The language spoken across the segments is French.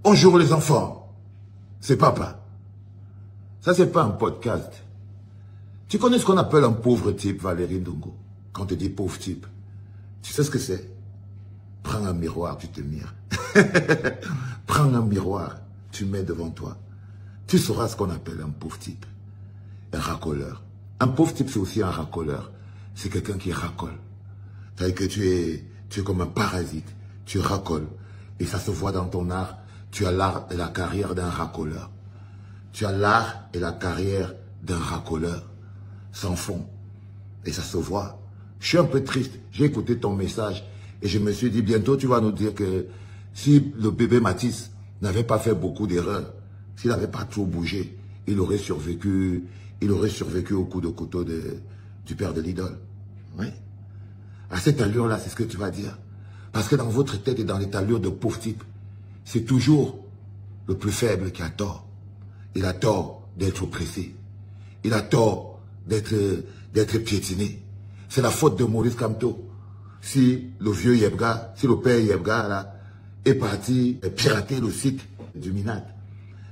Bonjour les enfants, c'est papa. Ça, c'est pas un podcast. Tu connais ce qu'on appelle un pauvre type, Valérie Ndongo? Quand on te dit pauvre type, tu sais ce que c'est? Prends un miroir, tu te mires. Prends un miroir, tu mets devant toi. Tu sauras ce qu'on appelle un pauvre type. Un racoleur. Un pauvre type, c'est aussi un racoleur. C'est quelqu'un qui racole. C'est-à-dire que tu es comme un parasite. Tu racoles. Et ça se voit dans ton art. Tu as l'art et la carrière d'un racoleur. Tu as l'art et la carrière d'un racoleur. Sans fond. Et ça se voit. Je suis un peu triste. J'ai écouté ton message. Et je me suis dit, bientôt tu vas nous dire que si le bébé Matisse n'avait pas fait beaucoup d'erreurs, s'il n'avait pas trop bougé, il aurait survécu au coup de couteau du père de l'idole. Oui. À cette allure-là, c'est ce que tu vas dire. Parce que dans votre tête et dans les allures de pauvre type, c'est toujours le plus faible qui a tort. Il a tort d'être oppressé. Il a tort d'être piétiné. C'est la faute de Maurice Kamto. Si le vieux Yebga, si le père Yebga là, est parti pirater le site du Minat.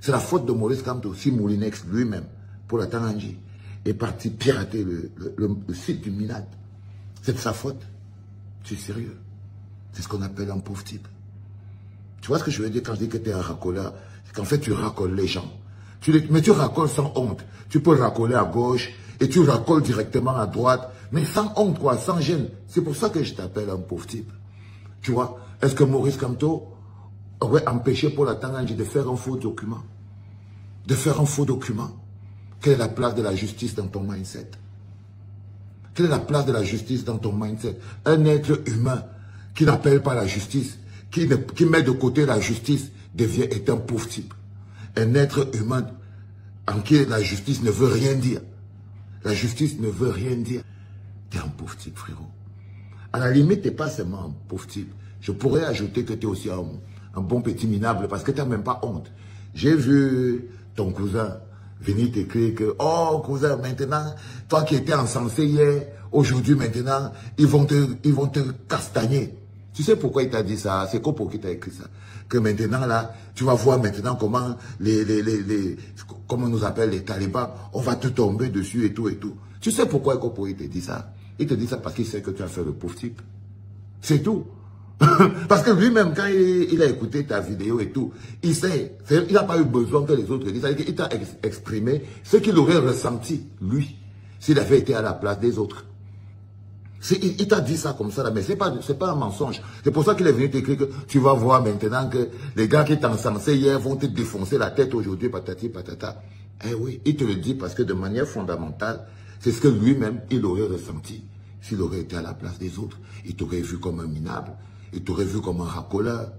C'est la faute de Maurice Kamto. Si Moulinex lui-même, pour la Tanganji, est parti pirater le site du Minat. C'est de sa faute. Tu es sérieux? C'est ce qu'on appelle un pauvre type. Tu vois ce que je veux dire quand je dis que tu es un racoleur? C'est qu'en fait, tu racoles les gens. Mais tu racoles sans honte. Tu peux racoler à gauche et tu racoles directement à droite. Mais sans honte, quoi, sans gêne. C'est pour ça que je t'appelle un pauvre type. Tu vois? Est-ce que Maurice Kamto aurait empêché pour la Tanganji de faire un faux document? De faire un faux document? Quelle est la place de la justice dans ton mindset? Quelle est la place de la justice dans ton mindset? Un être humain qui n'appelle pas la justice, qui met de côté la justice, est un pauvre type. Un être humain en qui la justice ne veut rien dire. La justice ne veut rien dire. Tu es un pauvre type, frérot. À la limite, tu n'es pas seulement un pauvre type. Je pourrais ajouter que tu es aussi un bon petit minable parce que tu n'as même pas honte. J'ai vu ton cousin venir t'écrire que, oh cousin, maintenant, toi qui étais encensé hier, aujourd'hui maintenant, ils vont te castagner. Tu sais pourquoi il t'a dit ça? C'est quoi pour qui t'a écrit ça? Que maintenant là, tu vas voir maintenant comment comment on nous appelle les talibans, on va te tomber dessus et tout et tout. Tu sais pourquoi il te dit ça? Il te dit ça parce qu'il sait que tu as fait le pauvre type. C'est tout. Parce que lui-même, quand il a écouté ta vidéo et tout, il sait, il n'a pas eu besoin que les autres disent. Il t'a exprimé ce qu'il aurait ressenti, lui, s'il avait été à la place des autres. Il t'a dit ça comme ça, là, mais c'est pas un mensonge. C'est pour ça qu'il est venu t'écrire que tu vas voir maintenant que les gars qui t'ont censé hier vont te défoncer la tête aujourd'hui, patati patata. Eh oui, il te le dit parce que de manière fondamentale, c'est ce que lui-même, il aurait ressenti s'il aurait été à la place des autres. Il t'aurait vu comme un minable, il t'aurait vu comme un racoleur.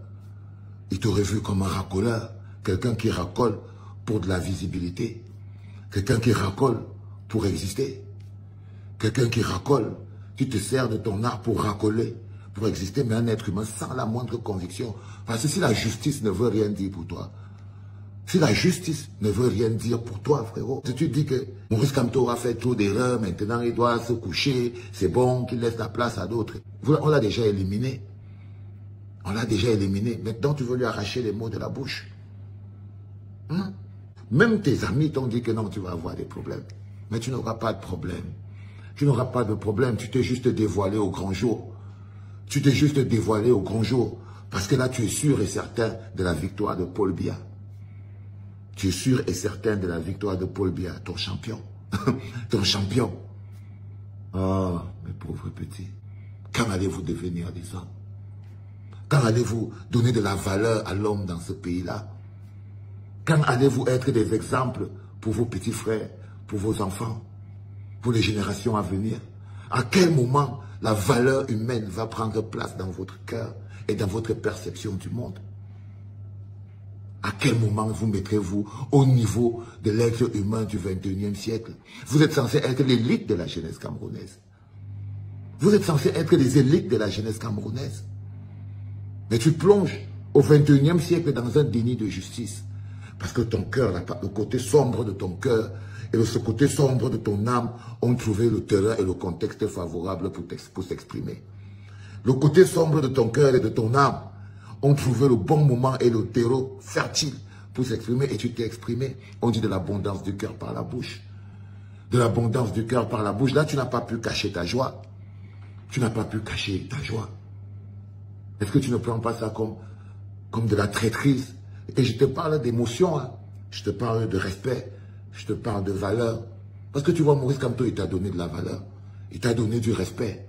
Il t'aurait vu comme un racoleur, quelqu'un qui racole pour de la visibilité, quelqu'un qui racole pour exister, quelqu'un qui racole. Tu te sers de ton art pour racoler, pour exister, mais un être humain sans la moindre conviction. Parce que si la justice ne veut rien dire pour toi, si la justice ne veut rien dire pour toi, frérot, si tu dis que Maurice Kamto a fait trop d'erreurs, maintenant il doit se coucher, c'est bon qu'il laisse la place à d'autres. On l'a déjà éliminé. On l'a déjà éliminé. Maintenant, tu veux lui arracher les mots de la bouche. Hein? Même tes amis t'ont dit que non, tu vas avoir des problèmes. Mais tu n'auras pas de problème. Tu n'auras pas de problème, tu t'es juste dévoilé au grand jour. Tu t'es juste dévoilé au grand jour. Parce que là, tu es sûr et certain de la victoire de Paul Biya. Tu es sûr et certain de la victoire de Paul Biya, ton champion. Ton champion. Oh, mes pauvres petits. Quand allez-vous devenir des hommes? Quand allez-vous donner de la valeur à l'homme dans ce pays-là? Quand allez-vous être des exemples pour vos petits frères, pour vos enfants? Pour les générations à venir? À quel moment la valeur humaine va prendre place dans votre cœur et dans votre perception du monde? À quel moment vous mettrez-vous au niveau de l'être humain du 21e siècle? Vous êtes censé être l'élite de la jeunesse camerounaise. Vous êtes censé être les élites de la jeunesse camerounaise. Mais tu plonges au 21e siècle dans un déni de justice. Parce que ton cœur, le côté sombre de ton cœur, et ce côté sombre de ton âme ont trouvé le terrain et le contexte favorable pour s'exprimer. Le côté sombre de ton cœur et de ton âme ont trouvé le bon moment et le terreau fertile pour s'exprimer et tu t'es exprimé. On dit de l'abondance du cœur par la bouche. De l'abondance du cœur par la bouche. Là, tu n'as pas pu cacher ta joie. Tu n'as pas pu cacher ta joie. Est-ce que tu ne prends pas ça comme de la traîtrise? Et je te parle d'émotion, hein. Je te parle de respect. Je te parle de valeur. Parce que tu vois, Maurice Kamto, il t'a donné de la valeur. Il t'a donné du respect.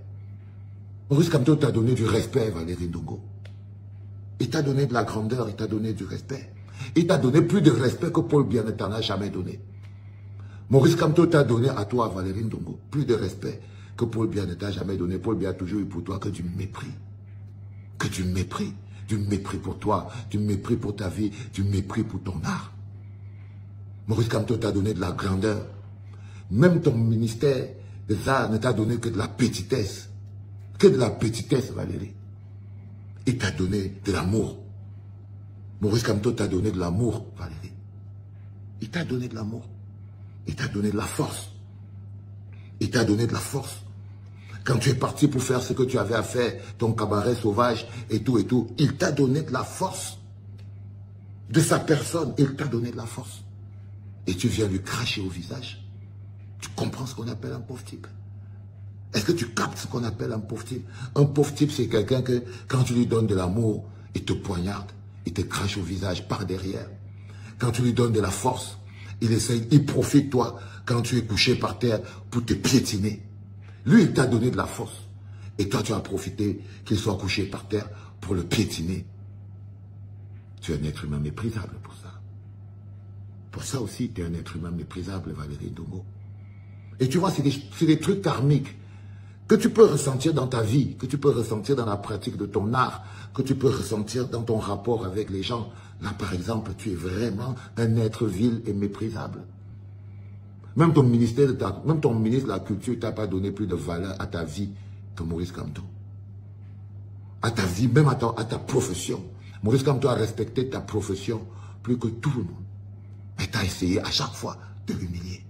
Maurice Kamto t'a donné du respect, Valérie Ndongo. Il t'a donné de la grandeur, il t'a donné du respect. Il t'a donné plus de respect que Paul Biya ne t'en a jamais donné. Maurice Kamto t'a donné à toi, Valérie Ndongo, plus de respect que Paul Biya ne t'a jamais donné. Paul Biya a toujours eu pour toi que du mépris. Que du mépris. Du mépris pour toi, du mépris pour ta vie, du mépris pour ton art. Maurice Kamto t'a donné de la grandeur. Même ton ministère des Arts ne t'a donné que de la petitesse. Que de la petitesse, Valérie. Il t'a donné de l'amour. Maurice Kamto t'a donné de l'amour, Valérie. Il t'a donné de l'amour. Il t'a donné de la force. Il t'a donné de la force. Quand tu es parti pour faire ce que tu avais à faire, ton cabaret sauvage et tout, il t'a donné de la force. De sa personne, il t'a donné de la force. Et tu viens lui cracher au visage. Tu comprends ce qu'on appelle un pauvre type? Est-ce que tu captes ce qu'on appelle un pauvre type? Un pauvre type, c'est quelqu'un que, quand tu lui donnes de l'amour, il te poignarde, il te crache au visage par derrière. Quand tu lui donnes de la force, il profite de toi quand tu es couché par terre pour te piétiner. Lui, il t'a donné de la force. Et toi, tu as profité qu'il soit couché par terre pour le piétiner. Tu es un être humain méprisable pour ça. Pour ça aussi, tu es un être humain méprisable, Valérie Ndongo. Et tu vois, c'est des trucs karmiques que tu peux ressentir dans ta vie, que tu peux ressentir dans la pratique de ton art, que tu peux ressentir dans ton rapport avec les gens. Là, par exemple, tu es vraiment un être vil et méprisable. Même ton ministre de la Culture ne t'a pas donné plus de valeur à ta vie que Maurice Kamto. À ta vie, même à ta profession. Maurice Kamto a respecté ta profession plus que tout le monde. Mais tu as essayé à chaque fois de l'humilier.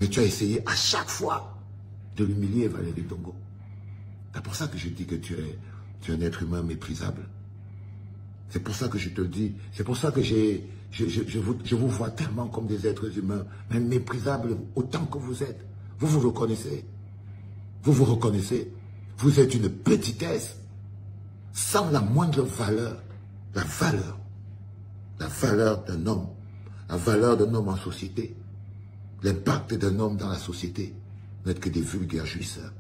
Mais tu as essayé à chaque fois de l'humilier, Valérie Ndongo. C'est pour ça que je dis que tu es un être humain méprisable. C'est pour ça que je te le dis. C'est pour ça que je vous vois tellement comme des êtres humains, mais méprisables autant que vous êtes. Vous vous reconnaissez. Vous vous reconnaissez. Vous êtes une petitesse sans la moindre valeur. La valeur d'un homme. La valeur d'un homme en société. L'impact d'un homme dans la société. Vous n'êtes que des vulgaires jouisseurs.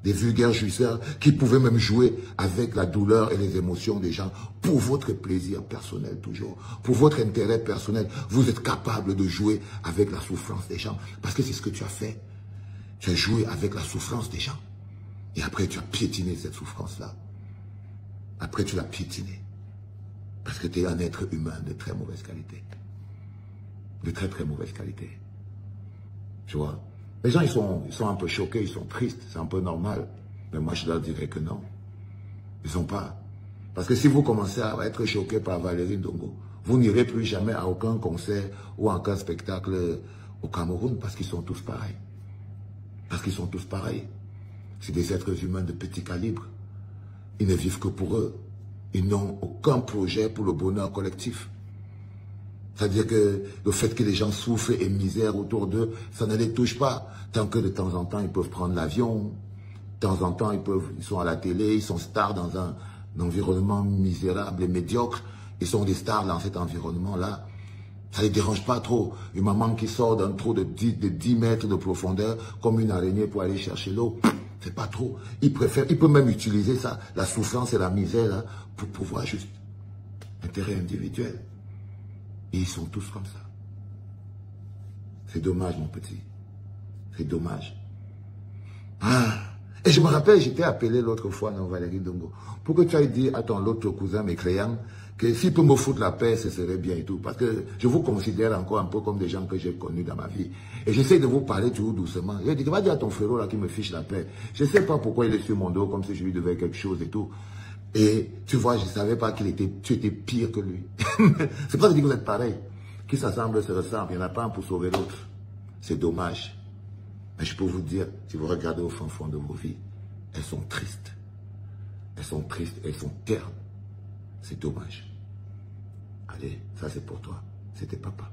Des vulgaires jouisseurs qui pouvaient même jouer avec la douleur et les émotions des gens pour votre plaisir personnel toujours, pour votre intérêt personnel. Vous êtes capable de jouer avec la souffrance des gens parce que c'est ce que tu as fait. Tu as joué avec la souffrance des gens et après tu as piétiné cette souffrance-là. Après tu l'as piétinée parce que tu es un être humain de très mauvaise qualité. De très très mauvaise qualité. Tu vois? Les gens, ils sont un peu choqués, ils sont tristes, c'est un peu normal. Mais moi, je leur dirais que non. Ils ne sont pas. Parce que si vous commencez à être choqué par Valérie Ndongo, vous n'irez plus jamais à aucun concert ou à aucun spectacle au Cameroun parce qu'ils sont tous pareils. Parce qu'ils sont tous pareils. C'est des êtres humains de petit calibre. Ils ne vivent que pour eux. Ils n'ont aucun projet pour le bonheur collectif. C'est-à-dire que le fait que les gens souffrent et misèrent autour d'eux, ça ne les touche pas. Tant que de temps en temps, ils peuvent prendre l'avion. De temps en temps, ils sont à la télé, ils sont stars dans un environnement misérable et médiocre. Ils sont des stars dans cet environnement-là. Ça ne les dérange pas trop. Une maman qui sort d'un trou de 10 mètres de profondeur, comme une araignée pour aller chercher l'eau, c'est pas trop. Il peut même utiliser ça, la souffrance et la misère, là, pour pouvoir juste intérêt individuel. Et ils sont tous comme ça. C'est dommage, mon petit. C'est dommage. Ah. Et je me rappelle, j'étais appelé l'autre fois, non, Valérie Ndongo, pour que tu ailles dire à ton autre cousin mécréant que s'il peut me foutre la paix, ce serait bien et tout. Parce que je vous considère encore un peu comme des gens que j'ai connus dans ma vie. Et j'essaie de vous parler toujours doucement. Je dis, va dire à ton frérot là qui me fiche la paix. Je ne sais pas pourquoi il est sur mon dos, comme si je lui devais quelque chose et tout. Et tu vois, je ne savais pas tu étais pire que lui. C'est pas de dire que vous êtes pareil. Qui s'assemble se ressemble. Il n'y en a pas un pour sauver l'autre. C'est dommage. Mais je peux vous dire, si vous regardez au fond de vos vies, elles sont tristes. Elles sont tristes, elles sont ternes. C'est dommage. Allez, ça c'est pour toi. C'était papa.